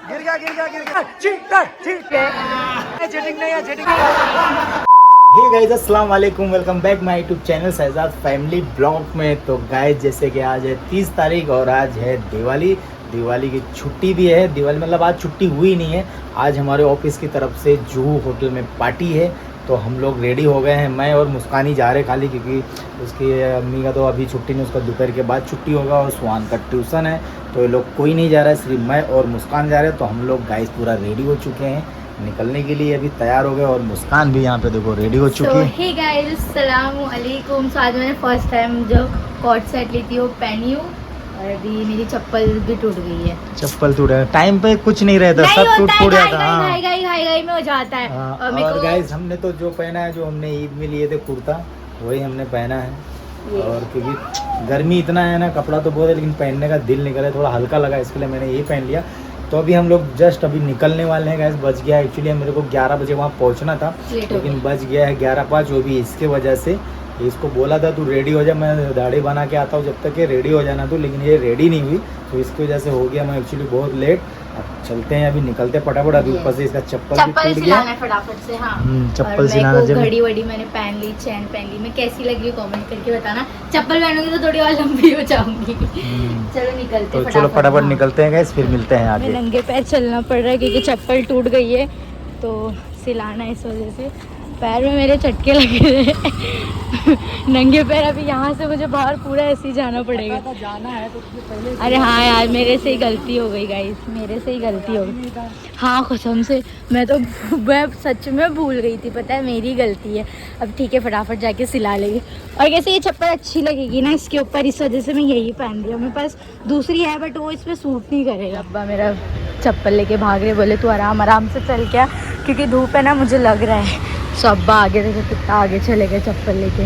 हे guys अस्सलाम वालेकुम, welcome back my YouTube channel Shahzad family blog में। तो गाइस जैसे कि आज है 30 तारीख और आज है दिवाली की छुट्टी भी है। दिवाली मतलब आज छुट्टी हुई नहीं है, आज हमारे ऑफिस की तरफ से जुहू होटल में पार्टी है। तो हम लोग रेडी हो गए हैं, मैं और मुस्कान ही जा रहे खाली, क्योंकि उसकी अम्मी का तो अभी छुट्टी नहीं, उसका दोपहर के बाद छुट्टी होगा और सुहान का ट्यूशन है। तो ये लोग कोई नहीं जा रहा है, सिर्फ मैं और मुस्कान जा रहे हैं। तो हम लोग गाइस पूरा रेडी हो चुके हैं निकलने के लिए, अभी तैयार हो गए और मुस्कान भी यहाँ पे देखो रेडी हो चुकी है। हे गाइस अस्सलाम वालेकुम। सो आज मैंने फर्स्ट टाइम जो कॉर्ड सेट ली थी वो पहनी हूँ और अभी मेरी चप्पल भी टूट गई है। चप्पल टूट है, टाइम पे कुछ नहीं रहता, सब टूट जाता है, घाई में हो जाता है। और गाइस हमने तो जो पहना है, जो हमने ईद में लिए थे कुर्ता, वही हमने पहना है। और क्योंकि गर्मी इतना है ना, कपड़ा तो बहुत है लेकिन पहनने का दिल नहीं कर रहा है, थोड़ा हल्का लगा, इसके लिए मैंने ये पहन लिया। तो अभी हम लोग जस्ट अभी निकलने वाले हैं गाइस। बज गया एक्चुअली मेरे को 11 बजे वहाँ पहुँचना था, लेकिन बज गया है 11:05। वो भी इसके वजह से, इसको बोला था तू रेडी हो जा, मैं दाढ़ी बना के आता हूँ जब तक ये रेडी हो जाना तू, लेकिन ये रेडी नहीं हुई, तो इसकी वजह से हो गया मैं एक्चुअली बहुत लेट। अब चलते हैं, अभी निकलते हैं फटाफट। अभी ऊपर से इसका चप्पल भी टूट गया है फटाफट से। हाँ चप्पल सिलाना, जब घड़ी वड़ी मैंने पहन ली, चैन पहन ली। मैं कैसी लग रही हूँ कमेंट करके बताना। चप्पल पहनूंगी तो थोड़ी और लंबी हो जाऊंगी। चलो निकलते हैं, चलो फटाफट निकलते हैं गाइस, फिर मिलते हैं आगे। नंगे पैर चलना पड़ रहा है क्योंकि चप्पल टूट गई है, तो सिलाना इस वजह से। पैर में मेरे चटके लगे हैं नंगे पैर। अभी यहाँ से मुझे बाहर पूरा ऐसे ही जाना पड़ेगा। जाना है तो पहले। अरे हाँ यार, मेरे से ही गलती हो गई गाइस, मेरे से ही गलती हो गई। हाँ कसम से, मैं सच में भूल गई थी, पता है मेरी गलती है। अब ठीक है, फटाफट जाके सिला लेंगे। और कैसे ये चप्पल अच्छी लगेगी ना इसके ऊपर, इस वजह से मैं यही पहन रही हूँ। मेरे पास दूसरी है बट वो इस पर सूट नहीं करेगा। अब्बा मेरा चप्पल लेके भाग रहे, बोले तू आराम से चल क्या, क्योंकि धूप है ना, मुझे लग रहा है। सो अब्बा आगे देखो कितना आगे चले गए चप्पल लेके।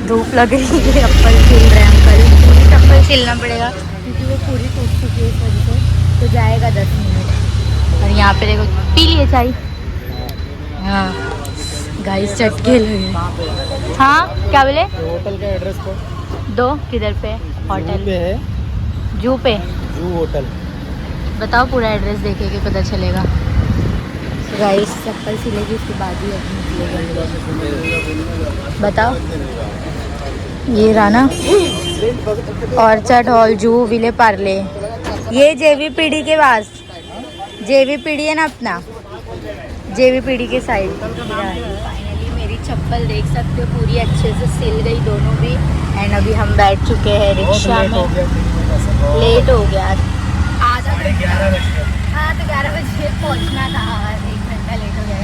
धूप लग रही है, चप्पल सिल रहे हैं अंकल। पूरी चप्पल सिलना पड़ेगा क्योंकि वो पूरी टूट चुकी है इस वजह से, तो जाएगा 10 मिनट। और यहाँ पे देखो, पी लिए चाय। हाँ गाइस चटके लगे। हाँ क्या बोले? होटल का एड्रेस को दो, किधर पे होटल पे है? जू पे, जू होटल। बताओ पूरा एड्रेस देखेंगे पता चलेगा। गाइस चप्पल सिलेगी उसके बाद ही निकलेगा। बताओ ये रहा ना, ऑर्चर्ड हॉल जूहू विले पार्ले, ये जेवीपीडी के पास। जेवीपीडी है ना अपना, जेवीपीडी के साइड। फाइनली मेरी चप्पल देख सकते हो पूरी अच्छे से सिल गई दोनों भी। एंड अभी हम बैठ चुके हैं रिक्शा में। लेट हो गया आधा घंटा। हाँ तो 11 बजे पहुँचना था, 1 घंटा लेट हो गया।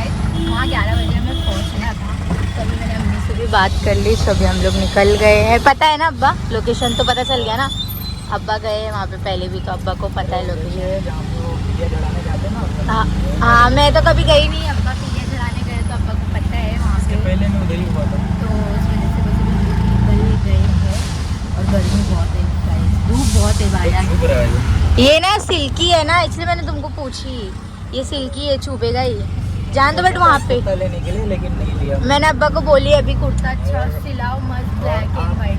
वहाँ 11 बजे हमें पहुँचना था। तभी मैंने अम्मी से भी बात कर ली, सभी हम लोग निकल गए हैं। पता है ना अब्बा, लोकेशन तो पता चल गया ना। अब्बा गए हैं वहाँ पे पहले भी, तो अब्बा को पता है लोकेशन। हाँ मैं तो कभी गई नहीं, अब्बा पीलिया चढ़ाने गए तो अब्बा को पता है वहाँ पे। पहले मैं उधर ही हुआ था, तो उस वजह से बस निकल गए हैं। और गर्मी बहुत है, धूप बहुत है बाहर। ये ना सिल्की है ना, इसलिए मैंने तुमको पूछी। ये सिल्की है, चुभेगा ही, जान दो। बट वहाँ पे लेने के लिए, लेकिन नहीं लिया। मैंने अब्बा को बोली अभी कुर्ता अच्छा सिलाओ, मस्त ब्लैक एंड व्हाइट।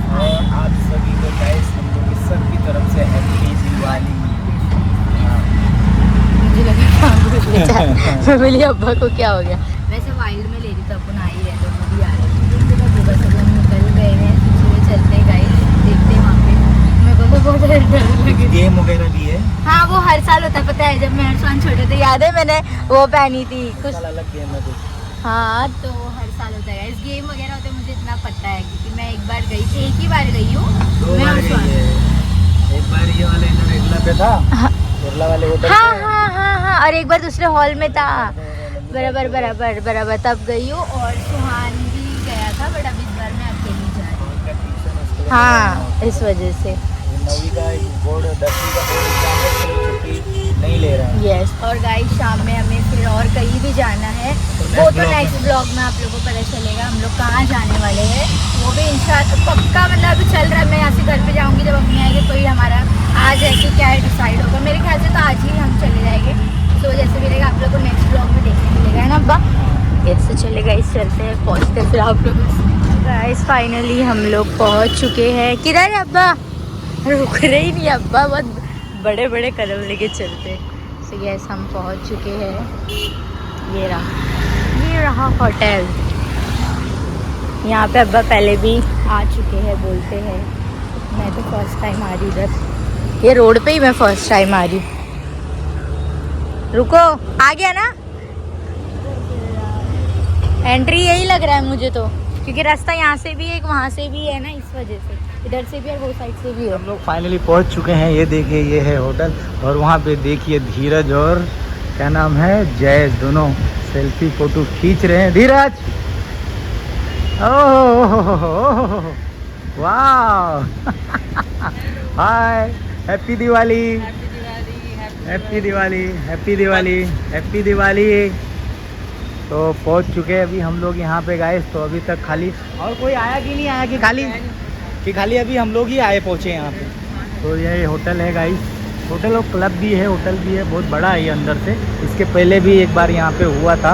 और आप सभी को गाइस हम लोग सबकी तरफ से हैप्पी दिवाली। मुझे लगा मैं बोली अब्बा को क्या हो गया। वैसे वाइल्ड में ले रही तो अपन आ ही रहे, तो वो भी आ रहे। तो बस हम निकल गए हैं, चलते हैं गाइस, देखते हैं वहाँ पे। मेरे को तो बहुत डर लगे। गेम वगैरह भी है। हाँ वो हर साल होता है, पता है जब मैं और छोटे थे, याद है मैंने वो पहनी थी कुछ अलग गेम है कुछ। हाँ तो हर साल होता है इस गेम वगैरह होते हैं, मुझे इतना पता है क्योंकि मैं एक बार गई थी, एक ही बार गई हूँ। 2 बार गई है, एक बार ये वाले इधर एडला पे था, केरला वाले होटल। हाँ और एक बार दूसरे हॉल में था। बराबर तब गई हूँ। और सुहान भी गया था, बट अभी इस बार मैं अकेली जा रही हूँ। हाँ इस वजह से 9वीं का बोर्ड, 10वीं का बोर्ड एग्जाम है, छुट्टी नहीं ले रहा है। यस और गाइस शाम में हमें फिर और कहीं भी जाना है, वो तो नेक्स्ट ब्लॉग में आप लोगों को पता चलेगा हम लोग कहाँ जाने वाले हैं। वो भी इंशाल्लाह पक्का, मतलब अभी चल रहा है। मैं यहाँ से घर पे जाऊँगी, जब अम्मी आएगी कोई हमारा आ जाएगी, क्या है डिसाइड होगा। मेरे ख्याल से तो आज ही हम चले जाएंगे, तो जैसे मिलेगा आप लोग को नेक्स्ट ब्लॉग में देखने मिलेगा, है ना अब्बा। कैसे चलेगा, इस चलते हैं, पहुँचते फिर आप लोग। गाइस फाइनली हम लोग पहुँच चुके हैं। किधर है अब्बा? रुक रहे ही नहीं अब्बा, बहुत बड़े बड़े कदम लेके चलते। सो यस हम पहुंच चुके हैं, ये रहा होटल। यहाँ पे अब्बा पहले भी आ चुके हैं बोलते हैं, मैं तो फर्स्ट टाइम आ रही इधर, ये रोड पे ही मैं फर्स्ट टाइम आ रही। रुको, आ गया ना? एंट्री यही लग रहा है मुझे तो, क्योंकि रास्ता यहाँ से भी है, एक वहाँ से भी है ना, इस वजह से इधर से भी और वो साइड से भी है। हम लोग फाइनली पहुंच चुके हैं। ये देखिए ये है होटल, और वहाँ पे देखिए धीरज और क्या नाम है जय, दोनों सेल्फी फोटो खींच रहे हैं। धीरज, ओह वाह, hi, happy Diwali, happy Diwali, happy Diwali, happy Diwali. तो पहुंच चुके हैं अभी हम लोग यहाँ पे गाइस। तो अभी तक खाली और कोई आया कि नहीं आया, कि खाली अभी हम लोग ही आए पहुँचे यहाँ पे। तो ये होटल है गाइस, होटल और क्लब भी है, होटल भी है, बहुत बड़ा है ये अंदर से। इसके पहले भी एक बार यहाँ पे हुआ था,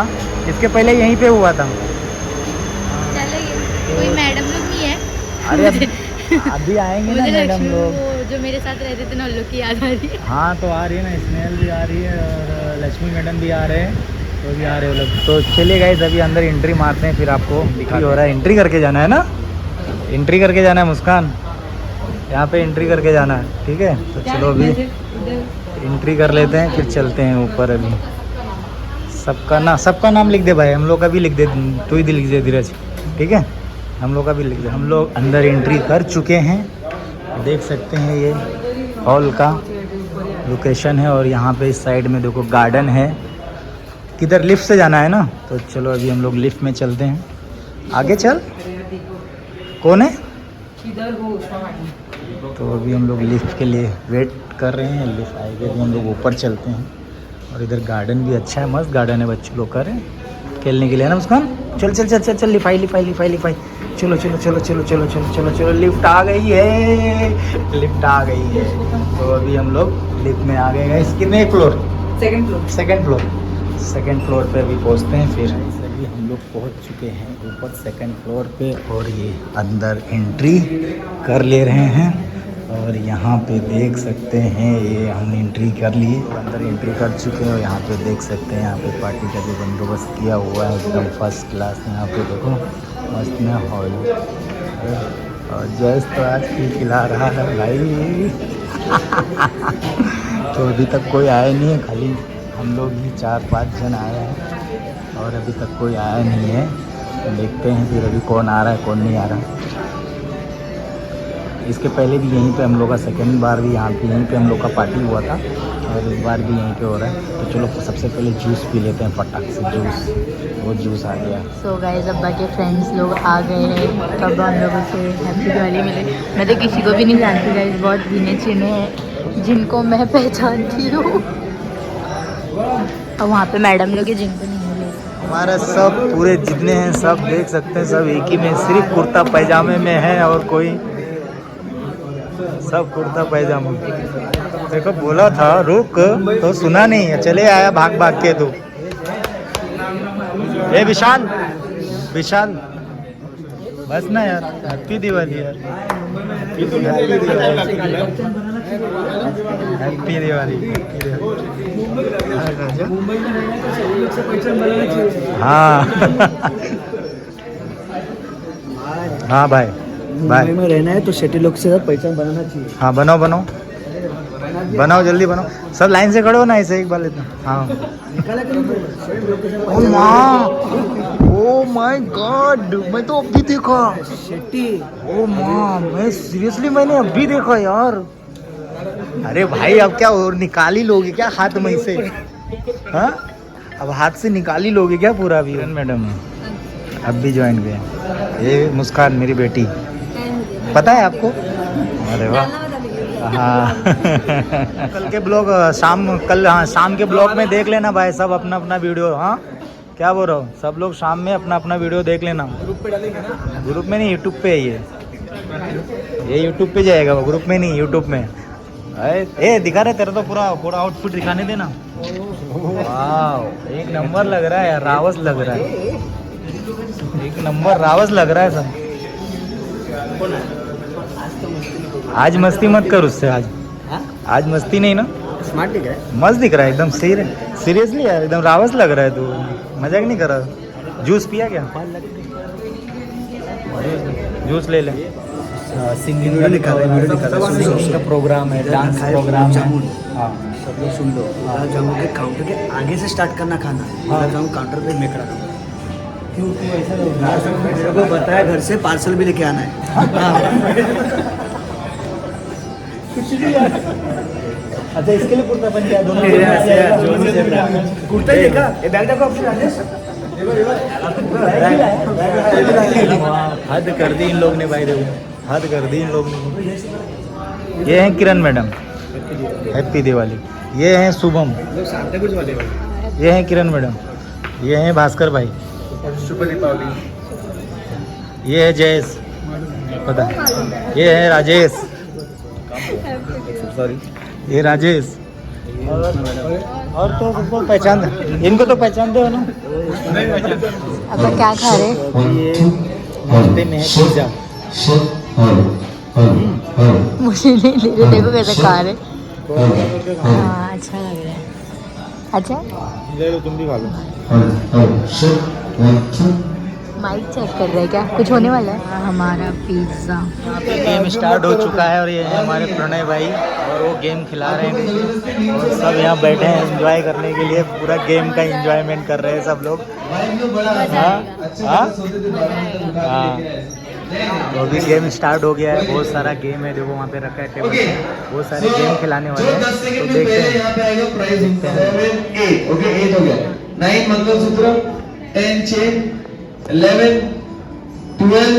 इसके पहले यहीं पे हुआ था। कोई मैडम लोग नहीं है? अरे अभी आएंगे ना मैडम लोग, जो मेरे साथ रहते थे ना, उन लोग की याद आ रही है। हाँ तो आ रही है ना, स्नेहल भी आ रही है और लक्ष्मी मैडम भी आ रहे हैं, तो भी आ रहे हो लोग। तो चलिए गाइस अभी अंदर एंट्री मारते हैं, फिर आपको दिखा हो रहा है। एंट्री करके जाना है ना, एंट्री करके जाना है मुस्कान, यहाँ पे एंट्री करके जाना है, ठीक है। तो चलो अभी एंट्री कर लेते हैं, फिर चलते हैं ऊपर। अभी सबका नाम लिख दे भाई, हम लोग का भी लिख दे, तू ही लिख दे धीरज, ठीक है, हम लोग का भी लिख दे। हम लोग अंदर एंट्री कर चुके हैं, देख सकते हैं ये हॉल का लोकेशन है। और यहाँ पे इस साइड में देखो गार्डन है, किधर लिफ्ट से जाना है ना। तो चलो अभी हम लोग लिफ्ट में चलते हैं, आगे चल, कौन है? तो अभी हम लोग लिफ्ट के लिए वेट कर रहे हैं, लिफ्ट आएगी अभी हम लोग ऊपर चलते हैं। और इधर गार्डन भी अच्छा है, मस्त गार्डन है, बच्चे लोग कर रहे हैं खेलने के लिए ना मुस्कान। चल चल चल चल चल, लिफाई लिफाई लिफाई लिफाई, चलो चलो चलो चलो चलो चलो चलो चलो, लिफ्ट आ गई है, लिफ्ट आ गई है। तो अभी हम लोग लिफ्ट में आ गए हैं। कितने फ्लोर? सेकंड फ्लोर पे अभी पहुंचते हैं। फिर अभी हम लोग पहुंच चुके हैं ऊपर सेकंड फ्लोर पे, और ये अंदर एंट्री कर ले रहे हैं। और यहाँ पे देख सकते हैं ये हमने एंट्री कर लिए, अंदर एंट्री कर चुके हैं। और यहाँ पे देख सकते हैं यहाँ पे पार्टी का जो बंदोबस्त किया हुआ है एकदम फर्स्ट क्लास। यहाँ पे देखो मस्त में हॉल, और जैस तो आज की खिला रहा है भाई। तो अभी तक कोई आया नहीं है, खाली हम लोग ही 4-5 जन आए हैं, और अभी तक कोई आया नहीं है। देखते हैं फिर अभी कौन आ रहा है कौन नहीं आ रहा। इसके पहले भी यहीं पे हम लोग का सेकेंड बार भी यहीं पे हम लोग का पार्टी हुआ था, और इस बार भी यहीं पे हो रहा है। तो चलो सबसे पहले जूस पी लेते हैं, फटाक से जूस, वो जूस आ गया। सो गाइस अब्बा के फ्रेंड्स लोग आ गए हैं, तब हम लोगों से हैप्पी दिवाली मिले। मैं तो किसी को भी नहीं जानती गाइस, बहुत गिने चुने हैं जिनको मैं पहचानती हूँ, और वहाँ पे मैडम लोग हैं जिनको नहीं मिले। हमारा सब पूरे जितने हैं सब देख सकते हैं, सब एक ही में, सिर्फ कुर्ता पैजामे में है, और कोई सब कुर्ता पैजामा। देखो बोला था रुक तो सुना नहीं, चले आया भाग भाग के। तू ए विशाल बस ना यार, हैप्पी दिवाली यार, हैप्पी दिवाली। हाँ हाँ भाई मुंबई में रहना है तो शेट्टी लोग से पहचान बनाना चाहिए। हाँ बनाओ जल्दी बनाओ, सब लाइन से खड़े हो ना, ऐसे एक बार लेते। हाँ ओ माय गॉड, मैं तो अभी देखा शेट्टी। ओ माँ, मैं सीरियसली मैंने अभी देखा यार। अरे भाई अब क्या और निकाल ही लोगे क्या हाथ में से? हाँ अब हाथ से निकाल ही लोगे क्या पूरा? भी मैडम अब भी ज्वाइन किया। ये मुस्कान मेरी बेटी, पता है आपको? अरे वाह। हाँ कल के ब्लॉग शाम के ब्लॉग में देख लेना भाई, सब अपना अपना वीडियो। हाँ क्या बोल रहा हूँ, सब लोग शाम में अपना अपना वीडियो देख लेना। ग्रुप पे डालेंगे ना? ग्रुप में नहीं, यूट्यूब पे है ये यूट्यूब पे जाएगा वो, ग्रुप में नहीं, यूट्यूब में। ए दिखा रहे तेरा तो पूरा आउटफिट दिखाने देना। वाह एक नंबर लग रहा है यार, रावस लग रहा है, एक नंबर रावस लग रहा है सब। आज मस्ती मत कर उससे आज। आज मस्ती नहीं ना। स्मार्ट दिख रहा है। मस्त दिख रहा है एकदम सीरियसली यार, एकदम रावस लग रहा है तू, मजाक नहीं कर रहा। जूस पिया क्या? जूस ले ले। सिंगिंग का प्रोग्राम है, डांस प्रोग्राम है। हाँ सब लोग सुन लो, गुलाब जामुन के काउंटर के आगे से स्टार्ट करना खाना। गुलाब जामुन काउंटर पे मैं खड़ा था। क्यों तू ऐसा मेरे को बताया घर से पार्सल भी लेके आना है। अच्छा इसके लिए कुर्ता पहन के दोनों कुर्ता ही देखा, ये बैग देखो ऑप्शन राजेश। हद कर दी इन लोग ने भाई, देखो हद कर दी इन लोग ने। ये हैं किरण मैडम, हैप्पी दिवाली। ये हैं शुभम, ये हैं किरण मैडम, ये हैं भास्कर भाई, शुभ दीपावली। ये है जयेश, पता, ये है राजेश, सॉरी ये राजेश। और तो सबको पहचान, इनको तो पहचानते हो ना। अब क्या खा रहे? ये नाश्ते में है पिज्जा। मुझे नहीं ले रहे, देखो कैसे खा रहे। हाँ अच्छा लग रहा है। अच्छा ले लो, तुम भी खा लो। माइक चेक कर रहे हैं क्या? कुछ होने वाला है? हमारा पिज्ज़ा गेम स्टार्ट हो चुका है और ये है हमारे प्रणय भाई, और वो गेम खिला रहे हैं और सब यहाँ बैठे हैं एंजॉय करने के लिए। पूरा गेम का एंजॉयमेंट कर रहे हैं सब लोग। हाँ तो अभी गेम स्टार्ट हो गया है, बहुत सारा गेम है, देखो वहाँ पे रखा है टेबल पे, बहुत सारे गेम खिलाने वाले हैं। तो देखते हैं। 9 मंगलसूत्र, 10 चेन, 11, 12,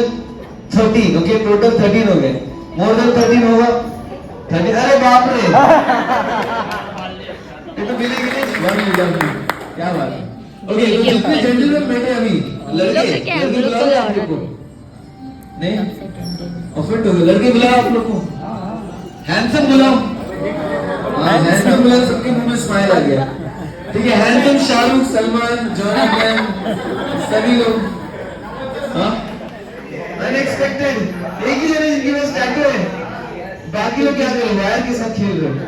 13, ओके टोटल 13 हो गए। मोर देन 13 होगा 30। अरे बाप रे, ये तो मिलेगी नहीं। 1 मिल जाएगी, क्या बात है। ओके तो जितने जेंटलमैन बैठे अभी, लड़के बुलाओ आप लोग को। नहीं ऑफेंड हो गए, लड़के बुलाओ आप लोग को। हैंडसम बुलाओ, हाँ हैंडसम बुलाओ, सबके मुंह में स्माइल आ गया। ठीक है, handsome Shahrukh, Salman, Johnny Abraham, सभी लोग। हाँ अनएक्सपेक्टेड, एक ही जने जिनके पास टैटू है, बाकी लोग क्या कर रहे हैं? वायर के साथ खेल रहे हैं।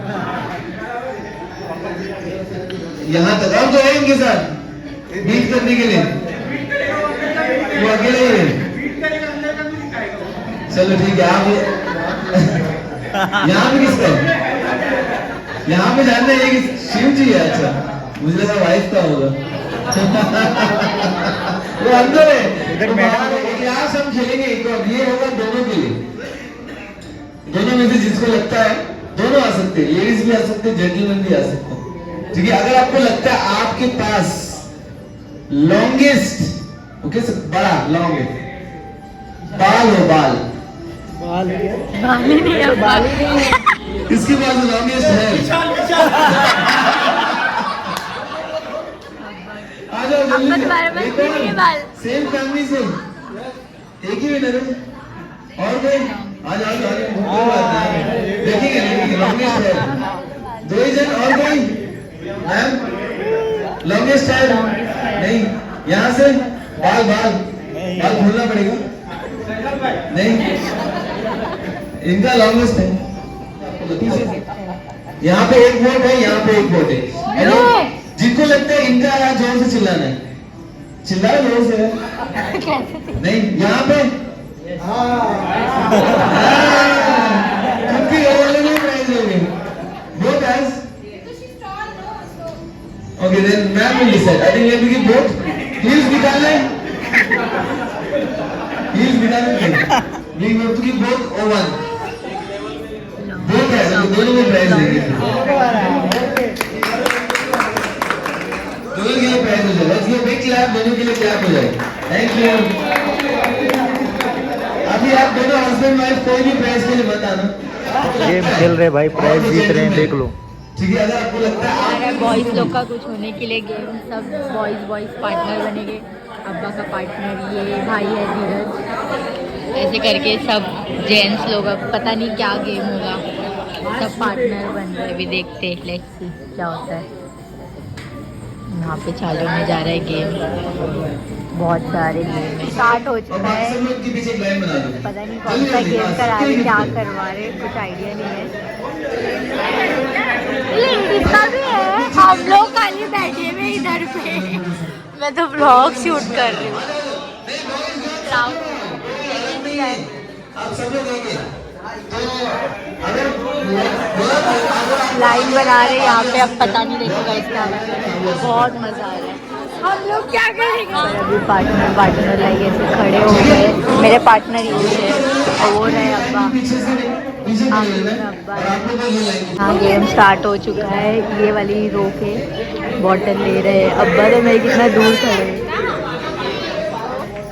यहाँ तक और तो है इनके साथ बीट करने के लिए, वो अकेले ही है। चलो ठीक है, आप यहाँ पे किसका है? यहाँ पे जानना है कि शिव जी है। अच्छा मुझे लगा वाइफ का होगा। वो अंदर है इधर मैडम। क्लास हम खेलेंगे एक और, ये होगा दोनों के लिए। दोनों में से जिसको लगता है, दोनों आ सकते हैं, लेडीज भी आ सकते हैं, जेंटलमैन भी आ सकते हैं। ठीक है, अगर आपको लगता है आपके पास लॉन्गेस्ट, ओके बड़ा लॉन्गेस्ट बाल हो, बाल बाली नहीं है, बाली नहीं है। इसके पास लॉन्गेस्ट है, आ जाओ जल्दी से। बाल सेम फैमिली से एक ही विनर है। और कोई आ जाओ, देखेंगे लॉन्गेस्ट है। 2 ही जन, और कोई मैम लॉन्गेस्ट है? नहीं, यहाँ से बाल बाल बाल खोलना पड़ेगा। नहीं, इनका लॉन्गेस्ट है। यहाँ पे एक वोट है, यहाँ पे एक वोट है। जिनको लगता है इनका यहाँ जोर से चिल्लाना है, चिल्लाओ जोर से। नहीं, यहाँ पे उनकी प्राइज होगी। Both guys. Okay, then ma'am will decide. I think let me give both. Heels निकालने, heels निकालने। We have to give both or one. Both है, तो दोनों को प्राइज देंगे। दोनों के लिए प्राइज हो जाए। Let's give big clap, दोनों के लिए clap हो जाए। Thank you. अभी आप दोनों हस्बैंड वाइफ कोई भी प्राइज के लिए मत आना। गेम खेल रहे भाई, प्राइज जीत रहे हैं, देख लो। ठीक है, अगर आपको लगता है हमारा बॉयज लोग का कुछ होने के लिए गेम, सब बॉयज पार्टनर बनेंगे। अब्बा का पार्टनर ये भाई है धीरज, ऐसे करके सब जेंट्स लोग, अब पता नहीं क्या गेम होगा, सब पार्टनर बन रहे। अभी देखते लेट्स सी क्या होता है। यहाँ पे चालू होने जा रहा है गेम। बहुत सारे गेम स्टार्ट हो चुका है। सब लोग के पीछे एक लाइन बना दो। पता नहीं कौन सा गेम करा रहे, क्या करवा रहे, कुछ आइडिया नहीं है। लेडीज का भी है, हम लोग खाली बैठे हुए इधर पे। मैं तो व्लॉग शूट कर रही हूँ। आप सब लोग आएंगे तो अगर लाइन बना रहे यहाँ पे, अब पता नहीं देखो इसका बहुत मजा आ रहा है। हम लोग क्या करेंगे? अभी पार्टनर लाइक ऐसे खड़े हो गए। मेरे पार्टनर ये है और वो रहे अब्बा। हाँ गेम स्टार्ट हो चुका है। ये वाली रो के बॉटल ले रहे हैं अब्बा, तो मेरे कितना दूर खड़े हैं।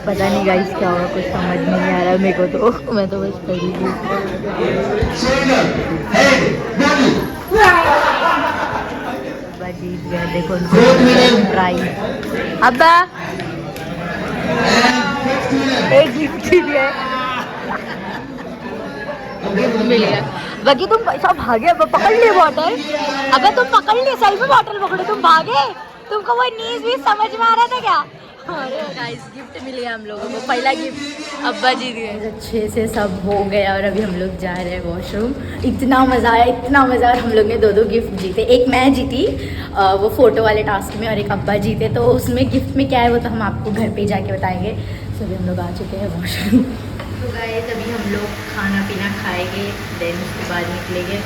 पता नहीं गाइस क्या होगा, कुछ समझ नहीं आ रहा मेरे को, तो मैं तो बस खड़ी हूँ। अब्बा जीत गया, देखो प्राइज। अब्बा एक गिफ्ट दिया, गिफ्ट मिल गया। बाकी तुम सब भागे, अब पकड़ लिए बॉटल। अबे तुम पकड़ लिए, सही में बॉटल पकड़े, तुम भागे। तुमको वो न्यूज़ भी समझ में आ रहा था क्या? अरे गाइस गिफ्ट मिल गया हम लोगों को, पहला गिफ्ट अब्बा जी दिए। अच्छे से सब हो गया और अभी हम लोग जा रहे हैं वॉशरूम। इतना मज़ा आया, इतना मज़ा। और हम लोग ने 2 गिफ्ट जीते। एक मैं जीती वो फ़ोटो वाले टास्क में, और एक अब्बा जीते। तो उसमें गिफ्ट में क्या है वो तो हम आपको घर पे ही जाके बताएंगे। तो अभी हम लोग आ चुके हैं वॉशरूम। तो गाइस अभी हम लोग खाना पीना खाएंगे, देन उसके बाद निकलेंगे।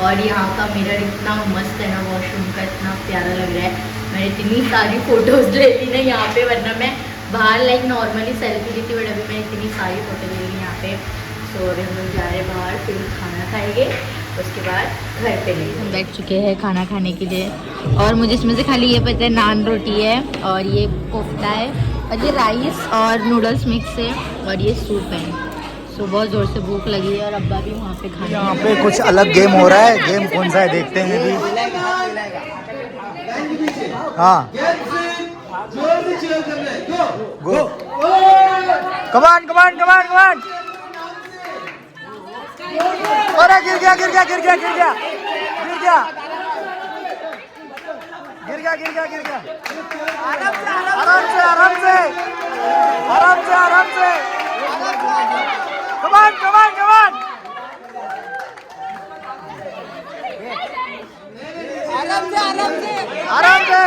और यहाँ का मिरर इतना मस्त है ना, वॉशरूम का इतना प्यारा लग रहा है। मैंने इतनी सारी फ़ोटोज़ ले ली ना यहाँ पे, वरना मैं बाहर लाइक नॉर्मली सेल्फी ली थी, बट अभी मैं इतनी सारी फ़ोटो ले ली यहाँ पे। सो अभी हम लोग जा रहे हैं बाहर, फिर खाना खाएंगे, उसके बाद घर पे नहीं। हम बैठ चुके हैं खाना खाने के लिए, और मुझे इसमें से खाली ये पता है नान रोटी है, और ये कोफ्ता है, और ये राइस और नूडल्स मिक्स है, और ये सूप है। तो बहुत ज़ोर से भूख लगी है, और अब्बा भी वहाँ पे खाना। यहाँ पे कुछ अलग गेम हो रहा है। गेम कौन सा है देखते हैं अभी। हाँ गो, कमान कमान कमान कमान। अरे गिर गया गिर गया गिर गया गिर गया गिर गया गिर गया गिर गया गिर गया। आराम से आराम से आराम से आराम से आराम से। कमान कमान कमान। आराम से आराम से आराम से।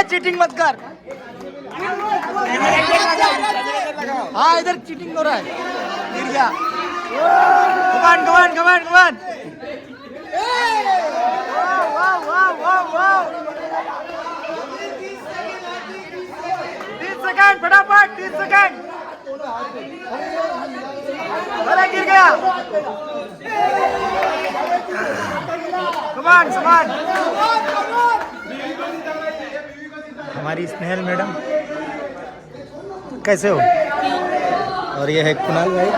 चीटिंग मत कर। हाँ इधर चीटिंग हो रहा है। गिर गया। कमान कमान कमान कमान। वाह वाह वाह वाह। 30 सेकंड फटाफट, 30 सेकंड। अरे गिर गया। कमान कमान। हमारी स्नेहल मैडम कैसे हो? और ये है कुणाल भाई,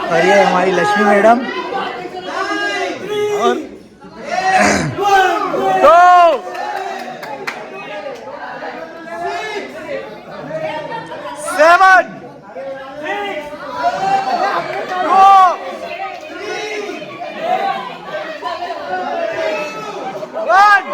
और ये हमारी लक्ष्मी मैडम, और 2 7 2 1।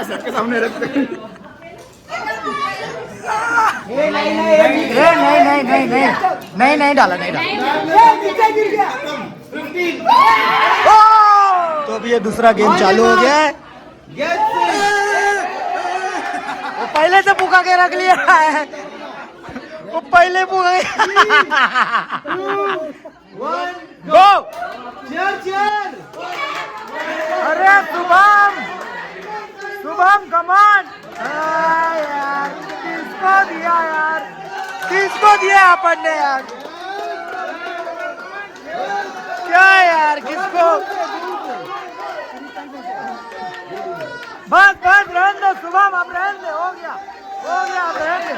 सबके सामने रखते हैं। नहीं डाला नहीं डाला। तो अभी ये दूसरा गेम चालू हो गया है। वो पहले से पुका के रख लिया है, वो पहले पुका के। गो। अरे शुभम शुभम कमान। यार किसको दिया यार, किसको दिया अपन ने यार, क्या यार किसको बस रहने दो शुभम, अब रहने दे, हो गया अब रहने दे,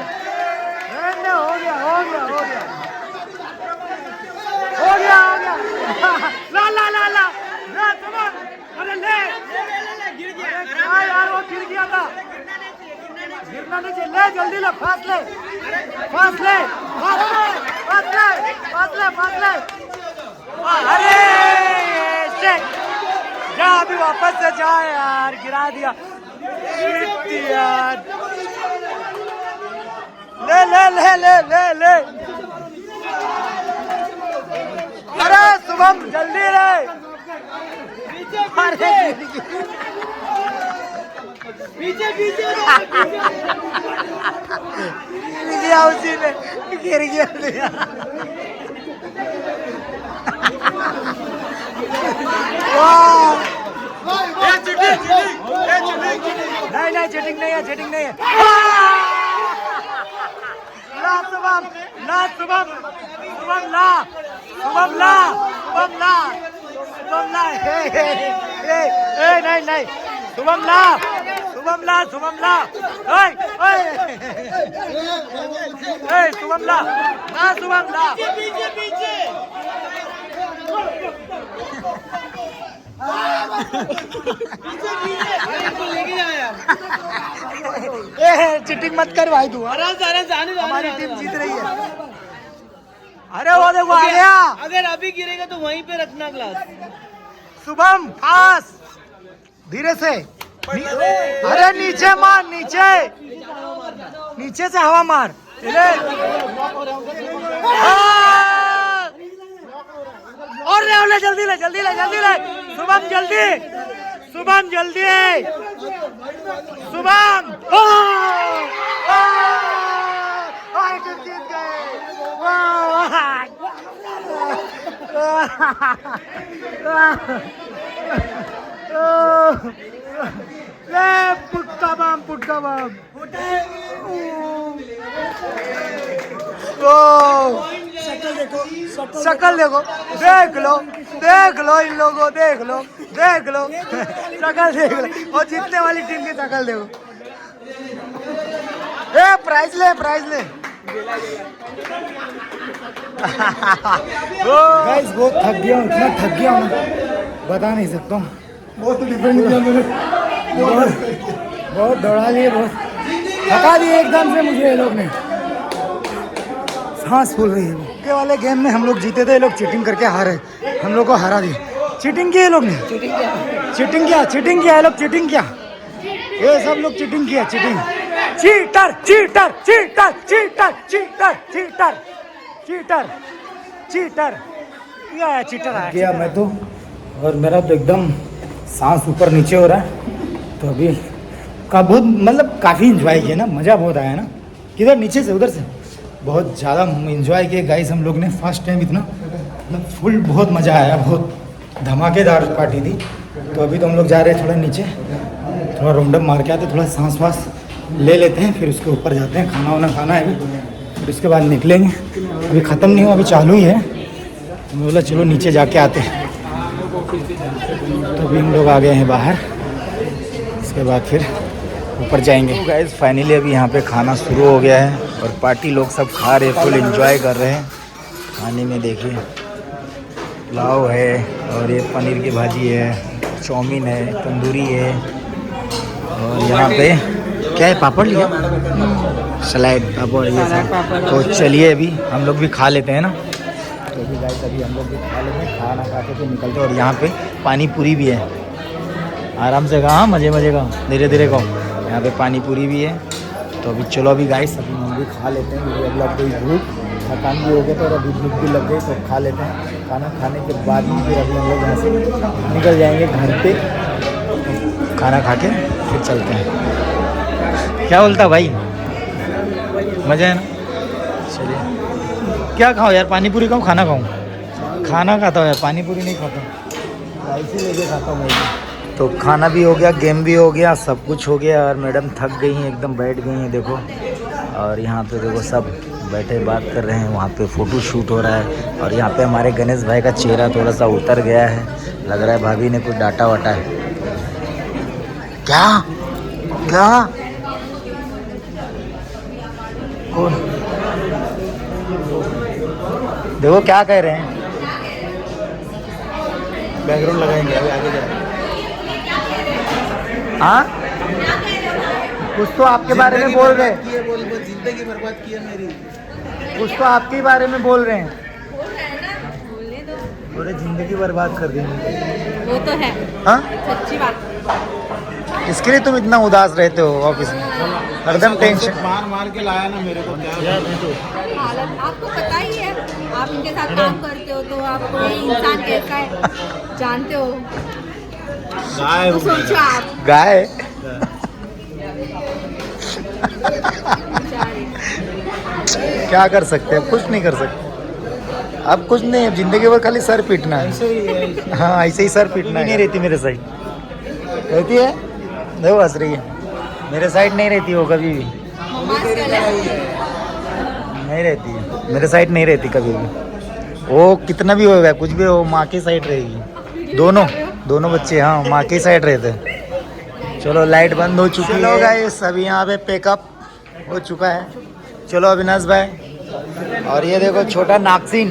हो गया ला शुभम, अरे ले गिर गया यार, वो गिर गया था, गिरना नहीं चाहिए, ले जल्दी ले, फास्ट ले अरे जा अभी वापस से जा यार, गिरा दिया यार, ले अरे शुभम जल्दी रे, पीछे गया, उसी में गिर गया नहीं चीटिंग नहीं है ला शुभम ला नहीं शुभम ला शुभम ला शुभम ला चिटिंग मत कर भाई तू, हमारी टीम जीत रही है। अरे वो देखो आ गया, अगर अभी गिरेगा तो वहीं पे रखना ग्लास। शुभम पास धीरे से, अरे नीचे मार, नीचे से हवा मार, और ले जल्दी ले शुभम जल्दी शुभम जीत गए। पुटका बम शकल देखो, देख लो इन लोगों, देख लो शकल देख लो, और जीतने वाली टीम की शकल देखो। प्राइज ले गाइस, बहुत थक गया हूँ, इतना थक गया हूँ बता नहीं सकता हूँ, बहुत डिफरेंट किया मैंने, बहुत दौड़ा लिए, बहुत थका दिए एकदम से मुझे ये लोग ने, सांस फूल रही है। के वाले गेम में हम लोग जीते थे, ये लोग चीटिंग करके हारे, हम लोग को हरा दिए। चीटिंग की ये लोग ने, चीटिंग किया ये लोग, चीटिंग किया, ये सब लोग चीटिंग किया, चीटर गया मैं तो, और मेरा तो एकदम सांस ऊपर नीचे हो रहा है। तो अभी का बहुत मतलब काफ़ी इंजॉय किया ना, मज़ा बहुत आया ना, किधर नीचे से उधर से बहुत ज़्यादा इंजॉय किए गाइस हम लोग ने, फर्स्ट टाइम इतना मतलब फुल, बहुत मज़ा आया, बहुत धमाकेदार पार्टी थी। तो अभी तो हम लोग जा रहे हैं थोड़ा नीचे, थोड़ा राउंडअप मार के आते, थोड़ा सांस वास ले लेते हैं, फिर उसके ऊपर जाते हैं, खाना है अभी, फिर उसके बाद निकलेंगे। अभी ख़त्म नहीं हुआ, अभी चालू ही है, तो मैं बोला चलो नीचे जाके आते हैं। तो अभी हम लोग आ गए हैं बाहर, इसके बाद फिर ऊपर जाएंगे। तो गाइस फाइनली अभी यहाँ पे खाना शुरू हो गया है, और पार्टी लोग सब खा रहे, फुल एंजॉय कर रहे हैं। खाने में देखिए पुलाव है, और ये पनीर की भाजी है, चाउमीन है, तंदूरी है, और यहाँ पे क्या है, पापड़ लिया, सलाद पापड़ ये सब। तो चलिए अभी हम लोग भी खा लेते हैं ना। तो अभी गाइस अभी हम लोग भी खा लेते हैं, खाना खा के फिर निकलते हैं। और यहाँ पे पानी पूरी भी है, आराम से खाओ, मज़े का, धीरे खाओ। यहाँ पे पानी पूरी भी है। तो अभी चलो अभी गाइस अभी हम भी खा लेते हैं, क्योंकि अगला कोई भूख थकान भी हो गया, तो अभी भूख भी लग गई, तो खा लेते हैं। खाना खाने के बाद ही फिर अभी हम लोग यहाँ से निकल जाएंगे घर पे, खाना खा के फिर चलते हैं। क्या बोलता भाई, मज़ा है ना? चलिए, क्या खाओ यार, पानी पूरी खाऊँ, खाना खाऊँ? खाना खाता हूँ यार, पानी पूरी नहीं खाता, ऐसे लेके खाता हूँ मैं। तो खाना भी हो गया, गेम भी हो गया, सब कुछ हो गया, और मैडम थक गई हैं एकदम, बैठ गई हैं देखो। और यहाँ पे देखो सब बैठे बात कर रहे हैं, वहाँ पे फ़ोटो शूट हो रहा है। और यहाँ पे हमारे गणेश भाई का चेहरा थोड़ा सा उतर गया है, लग रहा है भाभी ने कुछ डांटा वाटा है। क्या क्या कौन? देखो क्या कह रहे हैं, बैकग्राउंड लगाएंगे अभी आगे जाए। हाँ कुछ तो आपके बारे में बोल रहे हैं, जिंदगी बर्बाद की है मेरी। कुछ तो आपके बारे में बोल रहे हैं। पूरे जिंदगी बर्बाद कर देंगे। वो तो है, हाँ सच्ची बात। इसके लिए तुम इतना उदास रहते हो ऑफिस में, हरदम टेंशन। मार के लाया ना मेरे को, क्या हालत आपको पता ही है, आप इनके साथ काम करते हो तो आपको ये इंसान कैसा है जानते हो। तो सोचो आप गाय क्या कर सकते हैं, कुछ नहीं कर सकते। अब कुछ नहीं, अब जिंदगी भर खाली सर पीटना है। हाँ ऐसे ही सर पीटना है। नहीं रहती मेरे साइड, रहती है देखो हंस रही है, मेरे साइड नहीं रहती वो कभी भी, नहीं रहती है मेरे साइड, नहीं रहती कभी भी। वो कितना भी होगा कुछ भी हो, माँ की साइड रहेगी। दोनों बच्चे हाँ माँ की साइड रहते हैं। चलो लाइट बंद हो चुकी है गाइस, अभी यहाँ पे पैकअप हो चुका है। चलो अविनाश भाई, और ये देखो छोटा नाक्सिन,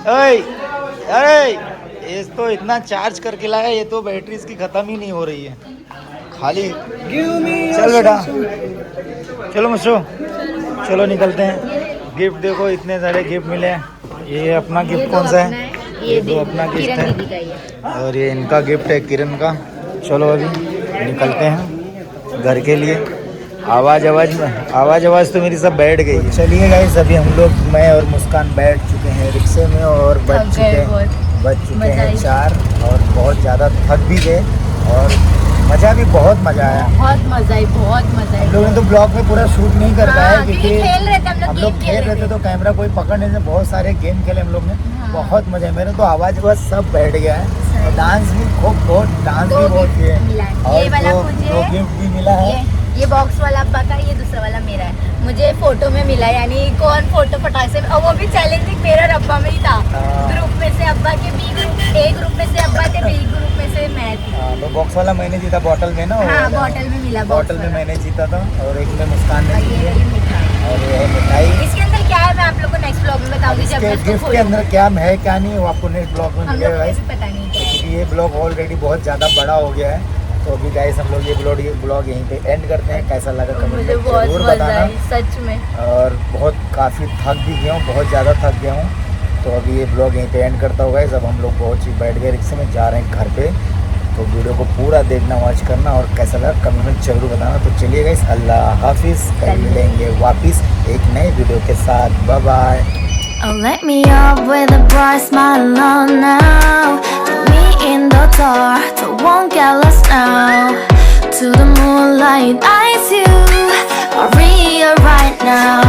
अरे ये तो इतना चार्ज करके लाया, ये तो बैटरी इसकी ख़त्म ही नहीं हो रही है खाली। चल बेटा चलो मशो, चलो निकलते हैं। गिफ्ट देखो इतने सारे गिफ्ट मिले हैं। ये अपना गिफ्ट कौन सा है? ये तो अपना गिफ्ट है, और ये इनका गिफ्ट है किरण का। चलो अभी निकलते हैं घर के लिए। आवाज़ तो मेरी सब बैठ गई है। चलिए गाइस, अभी हम लोग, मैं और मुस्कान बैठ चुके हैं रिक्शे में और बज चुके हैं 4 और बहुत ज़्यादा थक भी गए और मज़ा भी बहुत मज़ा आया। बहुत मजा आई। हम लोगों ने तो ब्लॉग में पूरा शूट नहीं कर पाया क्योंकि खेल रहे थे हम लोग खेल रहे थे तो कैमरा कोई पकड़ने से, बहुत सारे गेम खेले हम लोग ने। बहुत मजा है, मेरे तो आवाज़ बस सब बैठ गया है। और डांस भी बहुत डांस भी बहुत किए, और दो गिफ्ट भी मिला है। ये बॉक्स वाला अब्बा का, ये दूसरा वाला मेरा है। मुझे फोटो में मिला, यानी कौन फोटो फटाक से, और वो भी चैलेंजिंग मेरा और अब्बा में ही था। ग्रुप में से अब्बा के बी ग्रुप, ए ग्रुप में से अब्बा थे, बी ग्रुप में से मैं थी। तो बॉक्स वाला मैंने जीता, बॉटल में ना। हाँ बॉटल में मिला, बॉटल में मैंने जीता था और एक में मुस्कान ने जीती है। और ये है मिठाई। इसके अंदर क्या है मैं आप लोग को नेक्स्ट ब्लॉग में बताऊंगी जब मैं इसको गिफ्ट के अंदर क्या है क्या नहीं, वो आपको नेक्स्ट ब्लॉग में हम लोग मिलेगा। को भी पता नहीं क्या है। क्योंकि ये ब्लॉग ऑलरेडी बहुत ज़्यादा बड़ा हो गया है। तो अभी गाइस हम लोग ये ब्लॉग यहीं पे एंड करते हैं। कैसा लगा कमेंट में जरूर बताना। सच में, और काफ़ी थक भी गया हूँ, बहुत ज़्यादा थक गया हूँ। तो अभी ये ब्लॉग यहीं पे एंड करता होगा। जब हम लोग बहुत चीज़ बैठ गए रिक्शे में, जा रहे हैं घर पे। तो वीडियो को पूरा देखना, वॉच करना और कैसा लगा कमेंट में जरूर बताना। तो चलिए गाइस, अल्लाह हाफिज़, कल मिलेंगे वापस एक नए वीडियो के साथ। Bye bye. Oh, let me up with a bright smile on now. Put me in the dark, so won't get lost now. To the moonlight, eyes you are real right now.